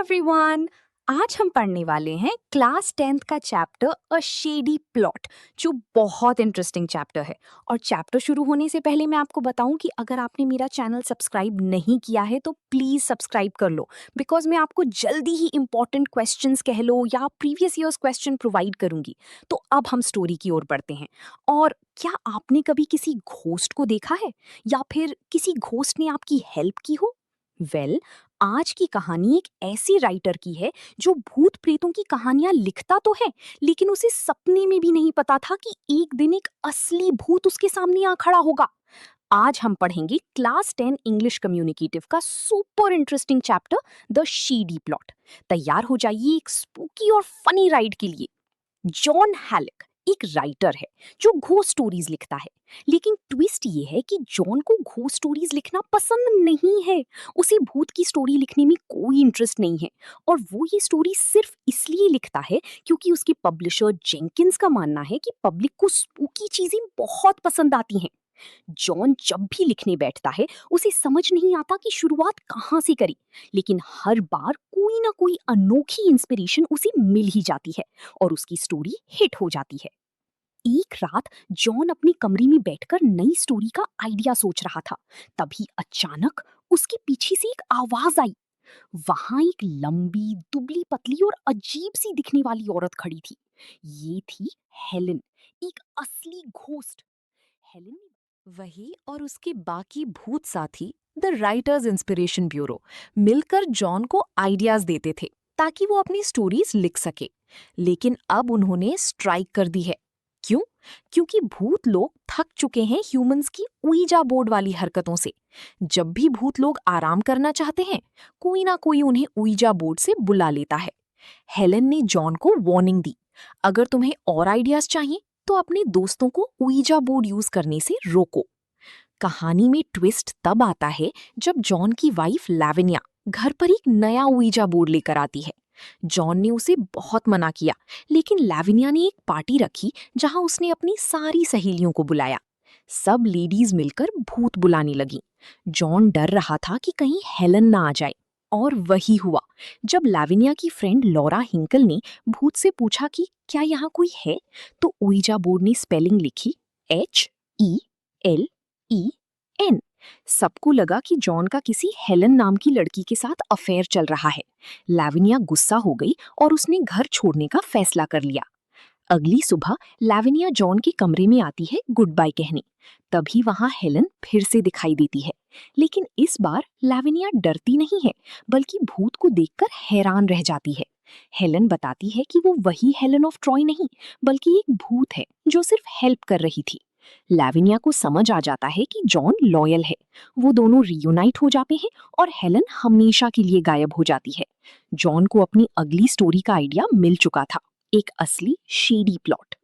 Everyone. आज हम पढ़ने वाले हैं क्लास 10th का चैप्टर अ शेडी प्लॉट, जो बहुत इंटरेस्टिंग चैप्टर है। और चैप्टर शुरू होने से पहले मैं आपको बताऊं कि अगर आपने मेरा चैनल सब्सक्राइब नहीं किया है तो प्लीज सब्सक्राइब कर लो, बिकॉज मैं आपको जल्दी ही इंपॉर्टेंट क्वेश्चंस कह लो या प्रीवियस ईयर्स क्वेश्चन प्रोवाइड करूंगी। तो अब हम स्टोरी की ओर बढ़ते हैं। और क्या आपने कभी किसी घोस्ट को देखा है या फिर किसी घोस्ट ने आपकी हेल्प की हो? वेल, आज की कहानी एक ऐसी राइटर की है जो भूत प्रेतों की कहानियां लिखता तो है, लेकिन उसे सपने में भी नहीं पता था कि एक दिन एक असली भूत उसके सामने आ खड़ा होगा। आज हम पढ़ेंगे क्लास 10 इंग्लिश कम्युनिकेटिव का super interesting chapter the shady plot. तैयार हो जाइए एक स्पूकी और फनी राइड के लिए। जॉन हैलिक एक राइटर है जो घोस्ट स्टोरीज लिखता है, लेकिन ट्विस्ट ये है कि जॉन को घोस्ट स्टोरीज लिखना पसंद नहीं है। उसे भूत की स्टोरी लिखने में कोई इंटरेस्ट नहीं है, और वो ये स्टोरी सिर्फ इसलिए लिखता है क्योंकि उसके पब्लिशर जेंकिंस का मानना है कि पब्लिक को स्पूकी चीजें बहुत पसंद आती हैं। जॉन जब भी लिखने बैठता है उसे समझ नहीं आता कि शुरुआत कहाँ से करे, लेकिन हर बार कोई ना कोई अनोखी इंस्पिरेशन उसे मिल ही जाती है और उसकी स्टोरी हिट हो जाती है। एक रात जॉन अपने कमरे में बैठकर नई स्टोरी का आइडिया सोच रहा था। तभी अचानक उसके पीछे से एक आवाज आई। वहां एक लंबी दुबली पतली और अजीब सी दिखने वाली औरत खड़ी थी। ये थी हेलन, एक असली घोस्ट। हेलन वही और उसके बाकी भूत साथी द राइटर्स इंस्पिरेशन ब्यूरो मिलकर जॉन को आइडियाज देते थे ताकि वो अपनी स्टोरीज लिख सके। लेकिन अब उन्होंने स्ट्राइक कर दी है। क्यों? क्योंकि भूत लोग थक चुके हैं ह्यूमंस की उईजा बोर्ड वाली हरकतों से। जब भी भूत लोग आराम करना चाहते हैं, कोई ना कोई उन्हें उईजा बोर्ड से बुला लेता है। हेलन ने जॉन को वार्निंग दी, अगर तुम्हें और आइडियाज चाहिए तो अपने दोस्तों को उईजा बोर्ड यूज करने से रोको। कहानी में ट्विस्ट तब आता है जब जॉन की वाइफ लैविनिया घर पर एक नया उईजा बोर्ड लेकर आती है। जॉन ने उसे बहुत मना किया, लेकिन लैविनिया ने एक पार्टी रखी जहां उसने अपनी सारी सहेलियों को बुलाया। सब लेडीज मिलकर भूत बुलाने लगी। जॉन डर रहा था कि कहीं हेलन ना आ जाए, और वही हुआ। जब लैविनिया की फ्रेंड लॉरा हिंकल ने भूत से पूछा कि क्या यहाँ कोई है, तो उईजा बोर्ड ने स्पेलिंग लिखी HELEN। सबको लगा कि जॉन का किसी हेलन नाम की लड़की के साथ अफेयर चल रहा है। लैविनिया गुस्सा हो गई और उसने घर छोड़ने का फैसला कर लिया। अगली सुबह लैविनिया जॉन के कमरे में आती है गुड बाय कहने। तभी वहां हेलन फिर से दिखाई देती है, लेकिन इस बार लैविनिया डरती नहीं है, बल्कि भूत को देखकर हैरान रह जाती है। हेलन बताती है कि वो वही हेलन ऑफ ट्रॉय नहीं, बल्कि एक भूत है जो सिर्फ हेल्प कर रही थी। लैविनिया को समझ आ जाता है कि जॉन लॉयल है। वो दोनों रियूनाइट हो जाते हैं और हेलन हमेशा के लिए गायब हो जाती है। जॉन को अपनी अगली स्टोरी का आइडिया मिल चुका था, एक असली शेडी प्लॉट।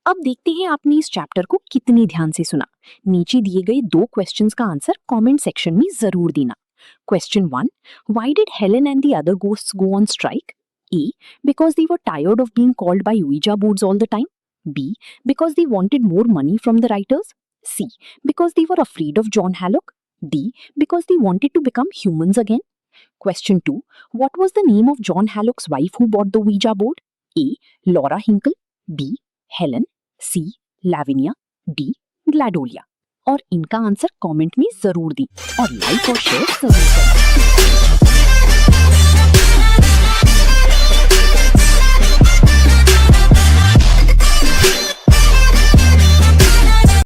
अब देखते हैं आपने इस चैप्टर को कितनी ध्यान से सुना। नीचे दिए गए 2 क्वेश्चंस का आंसर कमेंट सेक्शन में जरूर देना। Question 1, why did Helen and the other ghosts go on strike? A, because they were tired of being called by Ouija boards all the time. B, because they wanted more money from the writers. C, because they were afraid of John Hallock. D, because they wanted to become humans again. Question 2, what was the name of John Hallock's wife who bought the Ouija board? A, Laura Hinkle. B, Helen. C, Lavinia. D, Gladolia. और इनका answer comment में जरूर दें और like और share जरूर करें।